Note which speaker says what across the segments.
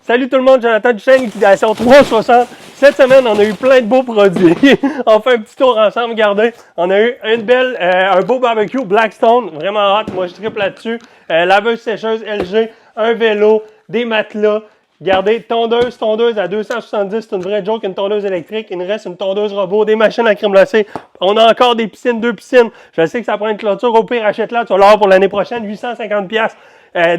Speaker 1: Salut tout le monde, Jonathan Duchesne, liquidation 360. Cette semaine, on a eu plein de beaux produits. On fait un petit tour ensemble, regardez. On a eu un beau barbecue Blackstone, vraiment hot. Moi, je triple là-dessus. Laveuse sécheuse LG, un vélo, des matelas. Regardez, tondeuse à 270, c'est une vraie joke, une tondeuse électrique. Il nous reste une tondeuse robot, des machines à crème glacée. On a encore des piscines, 2 piscines. Je sais que ça prend une clôture, au pire, achète-la, tu vas l'avoir pour l'année prochaine, 850$.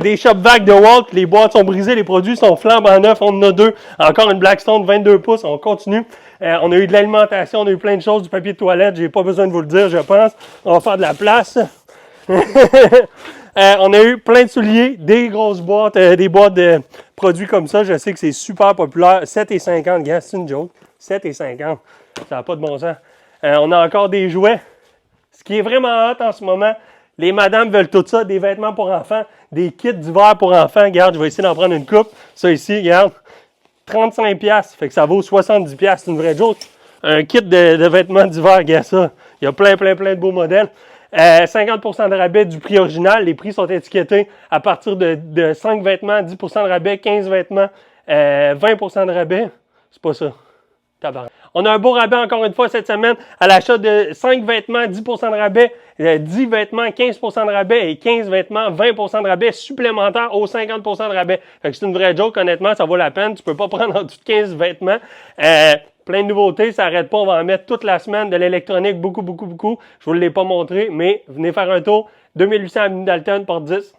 Speaker 1: Des shop vac de Walt, les boîtes sont brisées, les produits sont flambant neufs, on en a 2. Encore une Blackstone 22 pouces, on continue. On a eu de l'alimentation, on a eu plein de choses, du papier de toilette, j'ai pas besoin de vous le dire, je pense. On va faire de la place. On a eu plein de souliers, des grosses boîtes, des boîtes de produits comme ça. Je sais que c'est super populaire. 7,50$, gars, c'est une joke. 7,50$, ça n'a pas de bon sens. On a encore des jouets. Ce qui est vraiment hot en ce moment, les madames veulent tout ça, des vêtements pour enfants, des kits d'hiver pour enfants. Regarde, je vais essayer d'en prendre une coupe. Ça ici, regarde, 35$, fait que ça vaut 70$, c'est une vraie joke. Un kit de vêtements d'hiver, regarde ça. Il y a plein de beaux modèles. 50% de rabais du prix original. Les prix sont étiquetés à partir de 5 vêtements, 10% de rabais, 15 vêtements, 20% de rabais. C'est pas ça. Tabarnak. On a un beau rabais encore une fois cette semaine à l'achat de 5 vêtements, 10% de rabais, 10 vêtements, 15% de rabais et 15 vêtements, 20% de rabais supplémentaires aux 50% de rabais. Fait que c'est une vraie joke, honnêtement, ça vaut la peine. Tu peux pas prendre en dessous de 15 vêtements. Plein de nouveautés, ça n'arrête pas, on va en mettre toute la semaine, de l'électronique, beaucoup. Je vous l'ai pas montré, mais venez faire un tour. 2800 avenue Dalton, porte 10.